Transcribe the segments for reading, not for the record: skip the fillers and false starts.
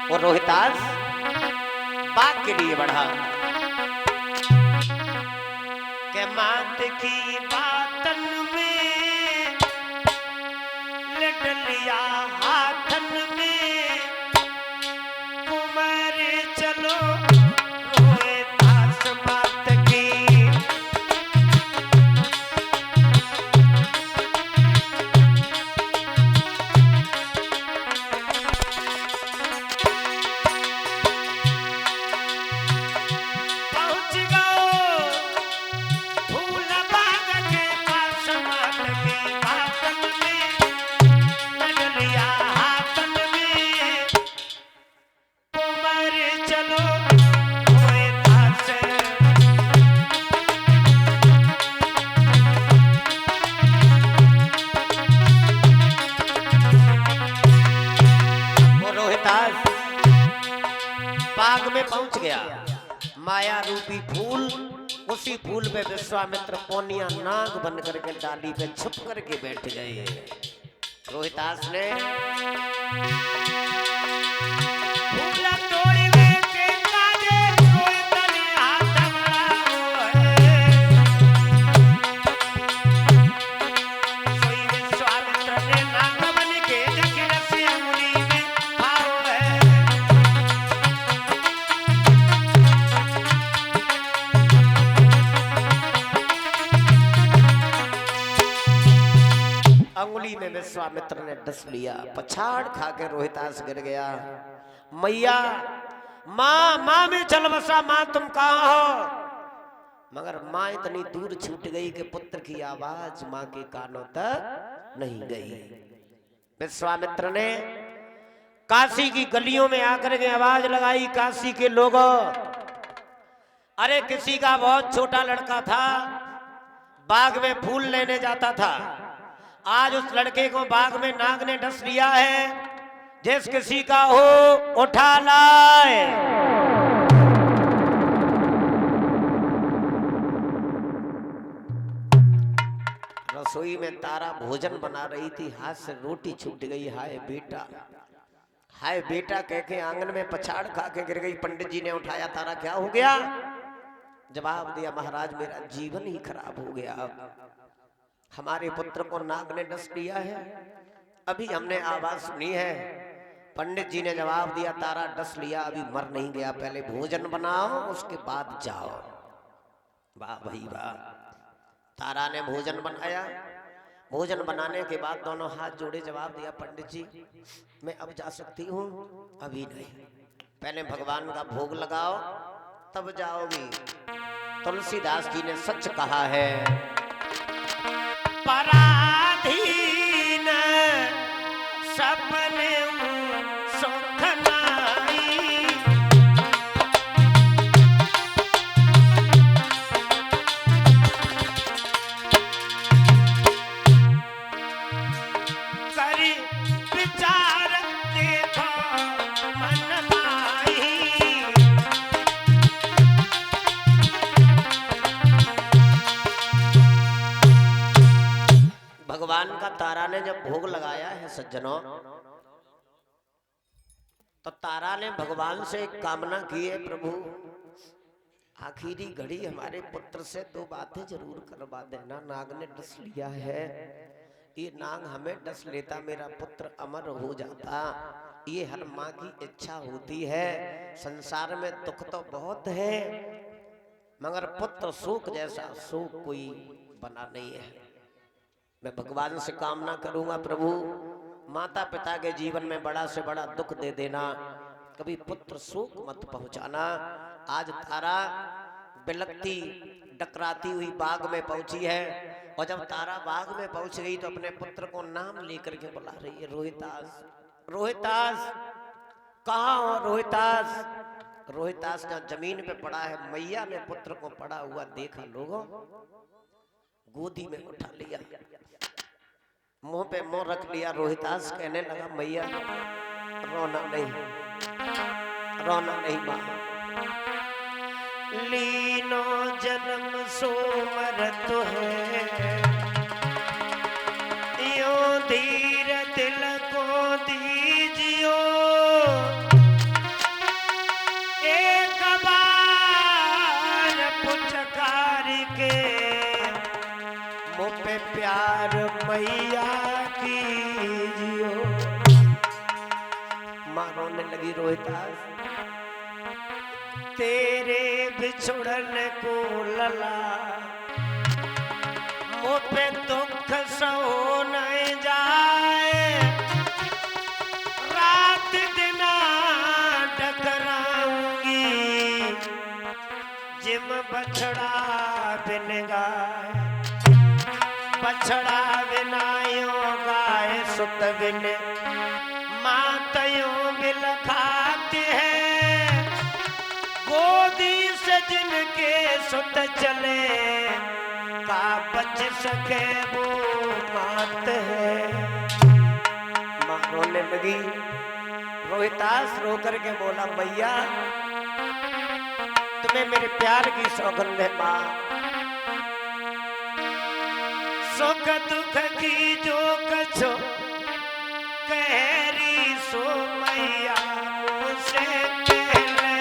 और रोहितास बाग के लिए बढ़ा के मात की बातन में लडलिया हाथन में कुमार चलो रोहितास मात की बाग में पहुंच गया। माया रूपी फूल, उसी फूल पे विश्वामित्र पोनिया नाग बन करके डाली पे छुप करके बैठ गए। रोहितास ने अंगुली में विश्वामित्र ने डस लिया, पछाड़ खा के रोहितास गिर गया। मैया माँ माँ में चल बसा, माँ तुम कहाँ हो? मगर माँ इतनी दूर छूट गई कि पुत्र की आवाज माँ के कानों तक नहीं गई। विश्वामित्र ने काशी की गलियों में आकर के आवाज लगाई, काशी के लोगों, अरे किसी का बहुत छोटा लड़का था, बाग में फूल लेने जाता था, आज उस लड़के को बाग में नाग ने डस लिया है, जिस किसी का हो उठा लाए। रसोई में तारा भोजन बना रही थी, हाथ से रोटी छूट गई। हाय बेटा, हाय बेटा कह के आंगन में पछाड़ खा के गिर गई। पंडित जी ने उठाया, तारा क्या हो गया? जवाब दिया, महाराज मेरा जीवन ही खराब हो गया, हमारे पुत्र को नाग ने डस लिया है, अभी हमने आवाज सुनी है। पंडित जी ने जवाब दिया, तारा डस लिया, अभी मर नहीं गया, पहले भोजन बनाओ उसके बाद जाओ। वाह भाई वाह। तारा ने भोजन बनाया, भोजन बनाने के बाद दोनों हाथ जोड़े जवाब दिया, पंडित जी मैं अब जा सकती हूँ? अभी नहीं, पहले भगवान का भोग लगाओ तब जाओगी। तुलसीदास जी ने सच कहा है, पराधीन सपने सुख नाई, करी विचार देखो मन माही। भगवान का तारा ने जब भोग लगाया है सज्जनों, तो तारा ने भगवान से एक कामना की है, प्रभु आखिरी घड़ी हमारे पुत्र से दो बातें जरूर करवा देना। नाग ने डस लिया है, ये नाग हमें डस लेता मेरा पुत्र अमर हो जाता, ये हर माँ की इच्छा होती है। संसार में दुख तो बहुत है, मगर पुत्र शोक जैसा शोक कोई बना नहीं है। मैं भगवान से कामना करूंगा, प्रभु माता पिता के जीवन में बड़ा से बड़ा दुख दे देना, कभी पुत्र शोक मत पहुंचाना। आज तारा बिलकती डकराती हुई बाग में पहुंची है, और जब तारा बाग में पहुंच गई तो अपने पुत्र को नाम लेकर के बुला रही है, रोहितास रोहितास कहाँ हो रोहितास? रोहितास जब जमीन पे पड़ा है, मैया ने पुत्र को पड़ा हुआ देखा, लोगों गोदी में उठा लिया, मुंह पे मुंह रख लिया। रोहितास कहने लगा, मैया रोना नहीं, रोना नहीं मां, लीनो जन्म सो मरत है, यो धीर दिल को दीजियो, रोने लगी रोहितास, तेरे बिछुड़न को लला मुँह पे दुख सहो नहीं जाए, रात दिन टकराऊंगी जिम बछड़ा बिन गाय, बछड़ा बिनायो गाय सुत बिन मातयों बिल खाती है, गोदी से जिनके सुत चले का बच सके वो मात है। माँ रोने लगी, रोहितास रो करके बोला मैया तुम्हें मेरे प्यार की सौगंध है माँ, सुख दुख की जो कछो कहरी सो मैया मुझसे कह ले।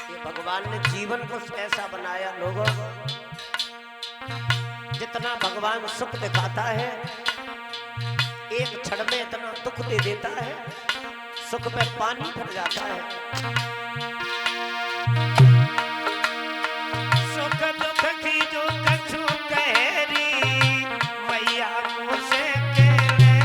ये भगवान ने जीवन को ऐसा बनाया लोगों, जितना भगवान सुख दिखाता है एक क्षण में इतना दुख दे देता है, सुख पे पानी भर जाता है। सुख दुख की जो कछु कहरी मैया मुझसे कह ले,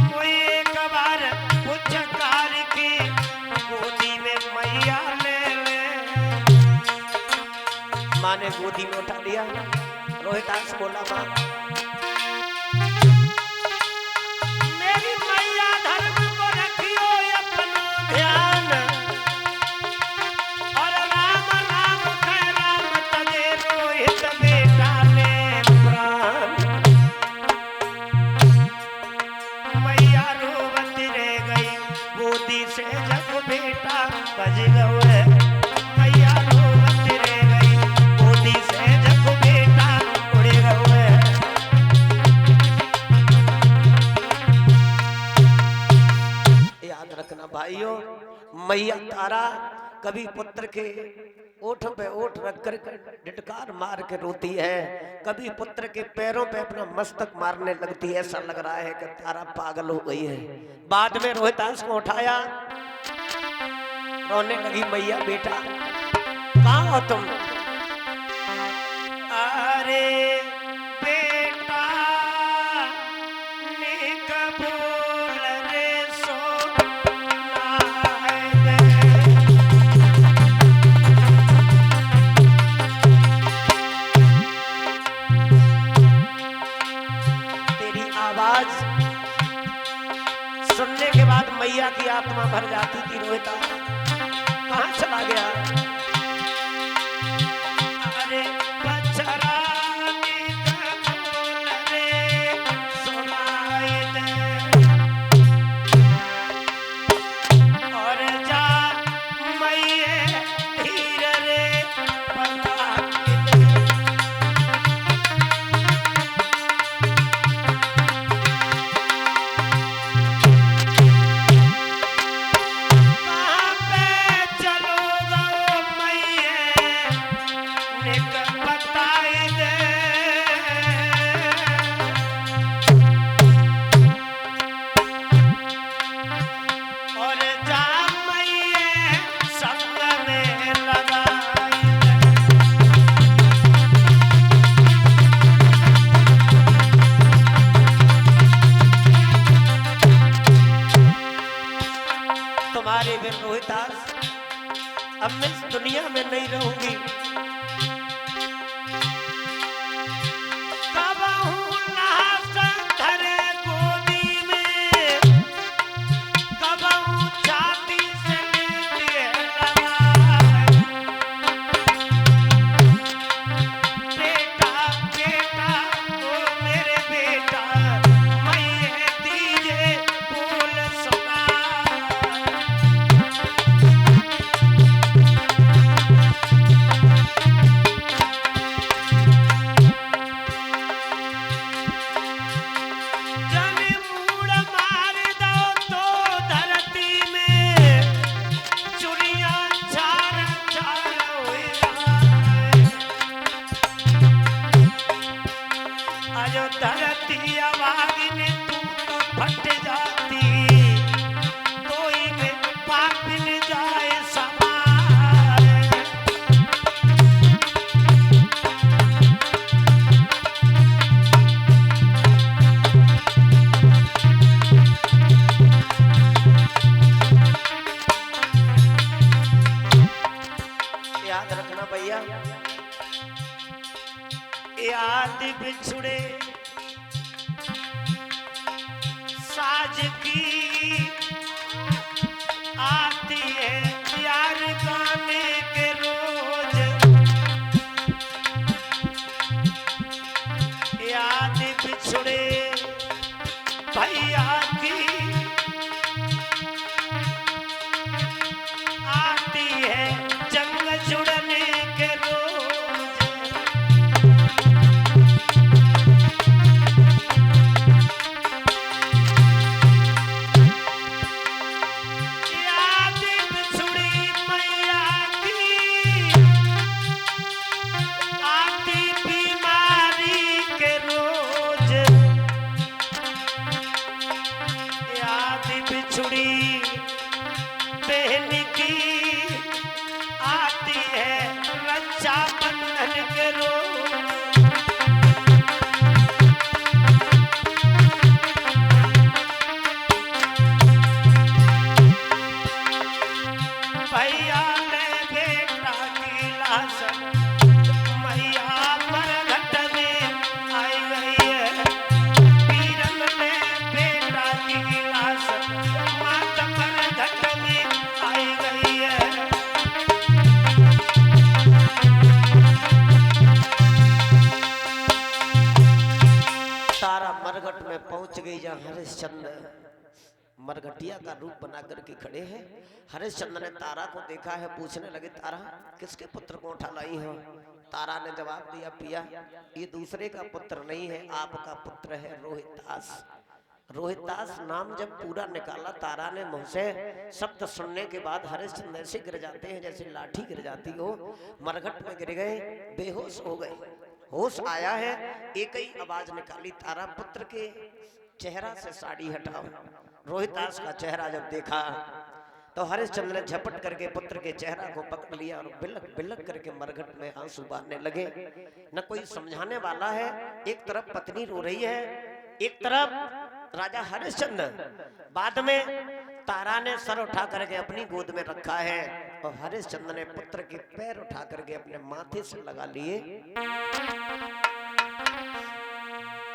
मुझे एक बार पुचकार की गोदी में मैया ले ले। माँ ने गोदी में उठा लिया, रोहितास बोला माँ भाइयों, मैया तारा कभी पुत्र के ओठ पे ओठ रख कर डिटकार मार के रोती है, कभी पुत्र के पैरों पे अपना मस्तक मारने लगती है। ऐसा लग रहा है कि तारा पागल हो गई है। बाद में रोहितास को उठाया, रोने लगी मैया बेटा कहाँ हो तुम? अरे बेटा निकबूल रे सुनने के बाद मैया की आत्मा भर जाती थी। रोहितास कहाँ चला गया? अरे बछड़ा निकबूल रे सुनाई दे, और जा मैये धीर रे बताई दे। तुम्हारे बिन रोहितास अब मैं इस दुनिया में नहीं रहूंगी। धरती अभागिन तू तो फट जाती, कोई में पाप मिल जाए समाए। याद रखना भैया, याद बिछुड़े साज की आती है यार गाने के रोज, याद बिछुड़े भैया की आती है जंग जुड़ने के रोज। याद बिछुड़ी मैया की आती बीमारी के रोज, याद बिछुड़ी बहन की आती है रक्षा बंधन के रोज। भैया ने बेटा की लाश मैया मरघट में आई गई है, पीरम ने बेटा की लाश माता मरघट में आई गई है। तारा मरघट में पहुंच गई जहाँ हरिश्चंद्र मरघटिया का रूप बना करके खड़े हैं। हरिश्चंद्र ने तारा को देखा है, पूछने लगे तारा किसके पुत्र को उठा लाई हो? तारा ने जवाब दिया पिया ये दूसरे का पुत्र नहीं है, आपका पुत्र है रोहितास। रोहितास नाम जब पूरा निकाला तारा ने मुंह से, शब्द सुनने के बाद हरिश्चंद्र ऐसे गिर जाते हैं जैसे लाठी गिर जाती हो, मरघट में गिर गए, बेहोश हो गए। होश आया है, एक ही आवाज निकाली तारा पुत्र के चेहरा से साड़ी हटाओ। रोहितास का चेहरा जब देखा तो हरिश्चंद्र ने झपट करके पुत्र के चेहरा को पकड़ लिया और बिलक बिलक करके मरघट में आंसू बहने लगे। न कोई समझाने वाला है, एक तरफ पत्नी रो रही है, एक तरफ राजा हरिश्चंद्र। बाद में तारा ने सर उठा करके अपनी गोद में रखा है और हरिश्चंद्र ने पुत्र के पैर उठा करके अपने माथे से लगा लिए।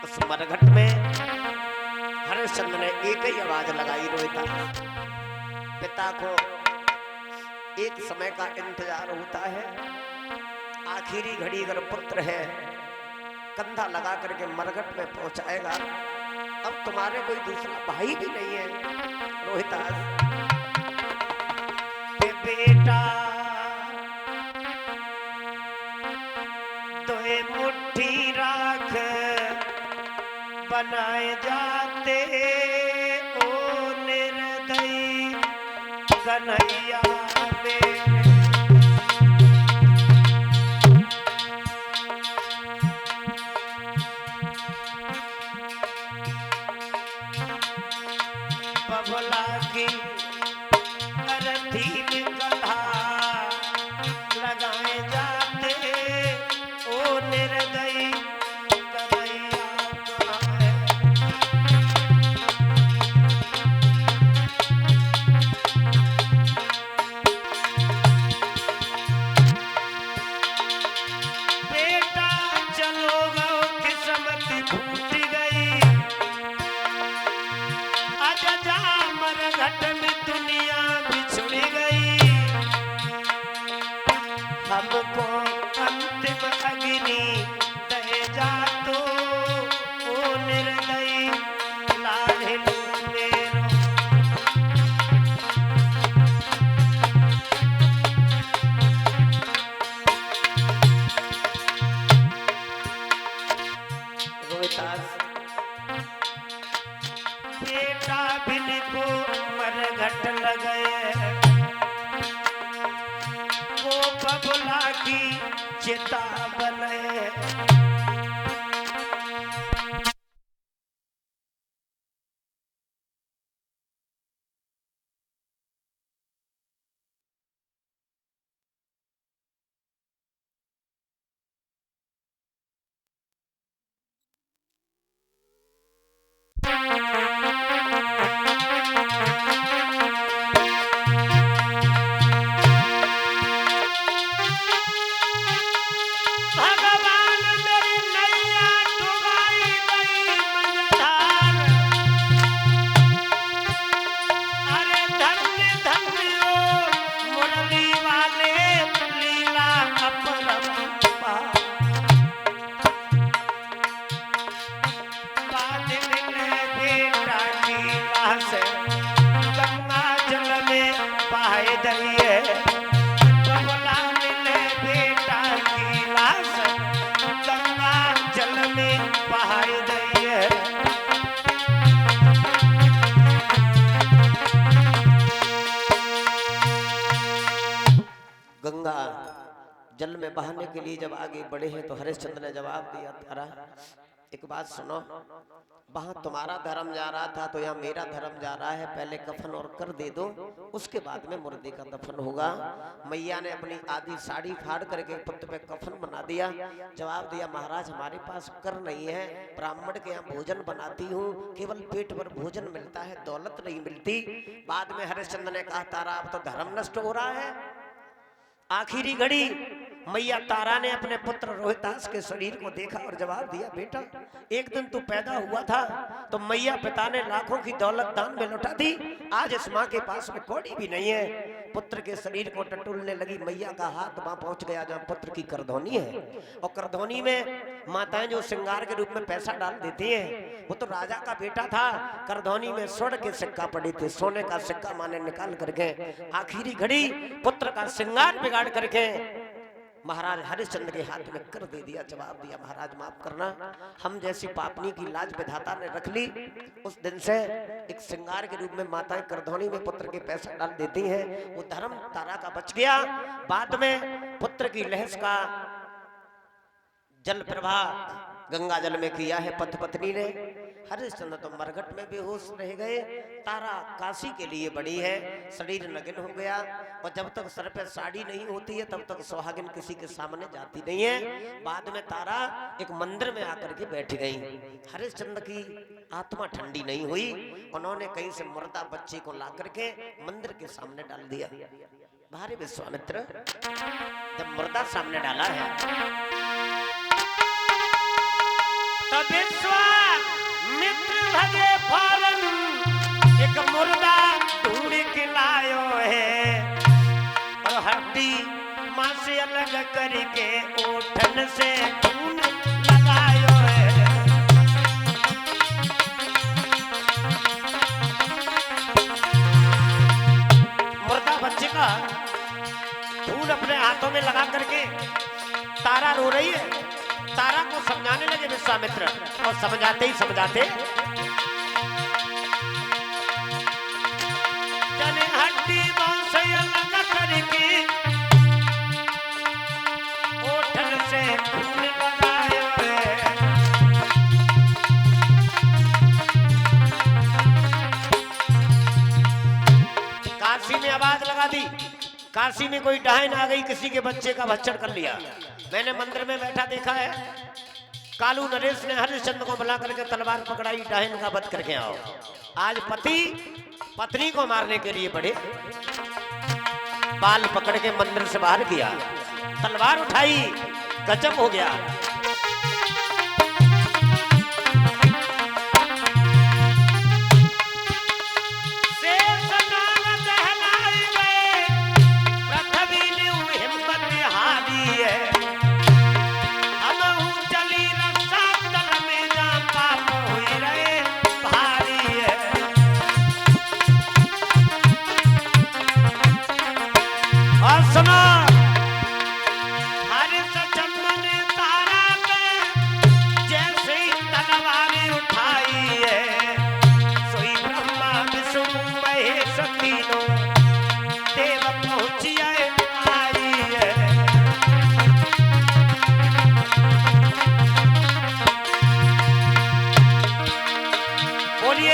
उस मरघट में हरिश्चंद्र ने एक ही आवाज लगाई रोहितास। पिता को एक समय का इंतजार होता है, आखिरी घड़ी अगर पुत्र है कंधा लगा करके मरघट में पहुंचाएगा। अब तुम्हारे कोई दूसरा भाई भी नहीं है रोहितास। बेटा तोए मुट्ठी राख बनाए जाते ओ निर्दयी कन्हैया मेरे। बबला की अरथी में गधा लगाए जाते ओ निर्दयी कन्हैया कहाँ है। बेटा चलो गो किस्मत फूट गई, आजा जा मरघट में दुनिया बिछुड़ गई। हमको अंतिम अग्नि दे जा तो ओ निर्दयी लाडलू मेरो। रोहितास बेटा बिन को मरघट लगे, वो बबला की चिता बने। में बहाने के लिए जब आगे बढ़े हैं तो हरिश्चंद्र ने जवाब दिया, तारा एक बात सुनो, वहां तुम्हारा धर्म जा रहा था तो यहाँ मेरा धर्म जा रहा है, पहले कफन और कर दे दो, उसके बाद में मुर्दे का दफन होगा। मैया ने अपनी आधी साड़ी फाड़ करके पुत्र पे कफन बना दिया। जवाब दिया, महाराज हमारे पास कर नहीं है, ब्राह्मण के यहाँ भोजन बनाती हूँ, केवल पेट भर भोजन मिलता है, दौलत नहीं मिलती। बाद में हरिश्चंद्र ने कहा, तारा अब तो धर्म नष्ट हो रहा है। आखिरी घड़ी मैया तारा ने अपने पुत्र रोहितास के शरीर को देखा और जवाब दिया, बेटा एक दिन तू पैदा हुआ था तो मैया पिता ने लाखों की दौलत दान में लौटा दी, आज इस माँ के पास में कौड़ी भी नहीं है। पुत्र के शरीर को टटोलने लगी, मैया का हाथ वहां पहुंच गया जहां पुत्र की करधौनी है, और करधौनी में माताएं जो श्रृंगार के रूप में पैसा डाल देती हैं, वो तो राजा का बेटा था। करधौनी में स्वर्ण के सिक्का पड़े थे, सोने का सिक्का माने निकाल करके आखिरी घड़ी पुत्र का श्रृंगार बिगाड़ करके महाराज हरिश्चंद्र के हाथ में कर दे दिया। जवाब दिया, महाराज माफ करना, हम जैसी पापनी की लाज विधाता ने रख ली। उस दिन से एक श्रृंगार के रूप में माताएं करधौनी में पुत्र के पैसा डाल देती हैं, वो धर्म तारा का बच गया। बाद में पुत्र की लहस का जल प्रवाह गंगा जल में किया है पथ पत्नी ने। हरिश्चंद्र तो मरघट में बेहोश रह गए। तारा काशी के लिए बड़ी है, शरीर नग्न हो गया, और जब तक सर पे साड़ी नहीं होती है तब तक सुहागिन किसी के सामने जाती नहीं है। बाद में तारा एक मंदिर में आकर के बैठ गई। हरिश्चंद्र की आत्मा ठंडी नहीं हुई, उन्होंने कहीं से मुर्दा बच्चे को ला करके मंदिर के सामने डाल दिया। भारी विश्वामित्र जब मुर्दा सामने डाला है तब विश्वामित्र भगे फौरन एक मुर्दा ढूंढ के लायो है, और हड्डी मां से अलग करके ओठन से खून लगायो है। मुर्दा बच्चे का खून अपने हाथों में लगा करके तारा रो रही है। तारा को समझाने लगे विश्वामित्र, और समझाते ही समझाते जने हड्डी मांस अलग करके ओठन से खून लगायो है। काशी में आवाज लगा दी, काशी में कोई डायन आ गई, किसी के बच्चे का भक्षण कर लिया। मैंने मंदिर में बैठा देखा है, कालू नरेश ने हरिश्चंद्र को बुला करके तलवार पकड़ाई, डायन का वध करके आओ। आज पति पत्नी को मारने के लिए बढ़े, बाल पकड़ के मंदिर से बाहर किया, तलवार उठाई, गजब हो गया।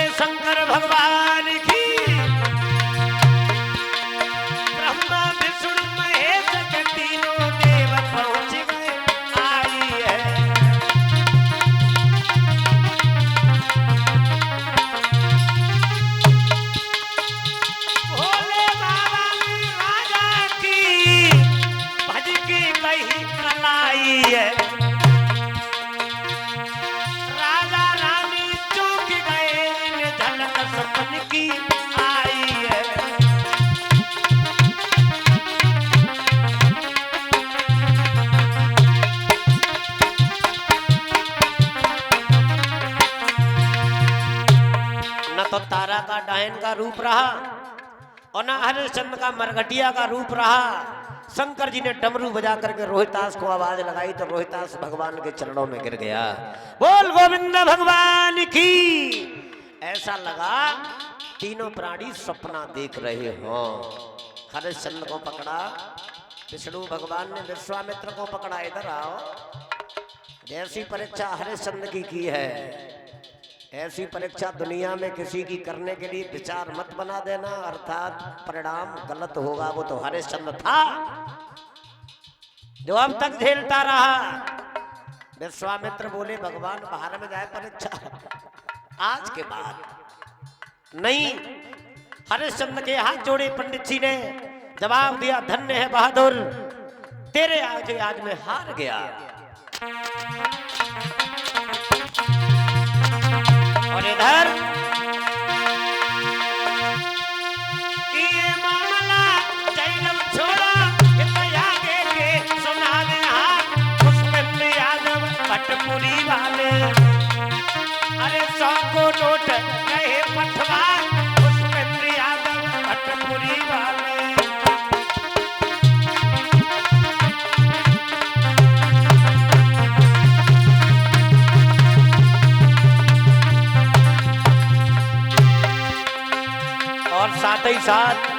शंकर भगवान की, ब्रह्मा विष्णु महेश के तीनों देव पहुंच गए आई है। भोले बाबा की राजा की भज की कही कलाई है। सपन की आई है। न तो तारा का डायन का रूप रहा और न हरिश्चंद्र का मरघटिया का रूप रहा। शंकर जी ने डमरू बजा करके रोहितास को आवाज लगाई तो रोहितास भगवान के चरणों में गिर गया। बोल गोविंद भगवान की। ऐसा लगा तीनों प्राणी सपना देख रहे हो। हरिश्चंद्र को पकड़ा, विष्णु भगवान ने विश्वामित्र को पकड़ा, इधर आओ। जैसी परीक्षा हरिश्चंद्र की है, ऐसी परीक्षा दुनिया में किसी की करने के लिए विचार मत बना देना, अर्थात परिणाम गलत होगा। वो तो हरिश्चंद्र था जो अब तक झेलता रहा। विश्वामित्र बोले भगवान बाहर में जाए परीक्षा, आज के बाद नहीं। हरिश्चंद्र के हाथ जोड़े पंडित जी ने, जवाब दिया धन्य है बहादुर, तेरे आगे आज मैं हार गया। और इधर ये मामला जैनब छोड़ा, आगे के सुना दे हाथ पुष्पेंद्र यादव भटपुरी वाले। अरे 100 को नोट रहे पठवा, पुष्पेंद्र यादव भटपुरी वाले। और साथ ही साथ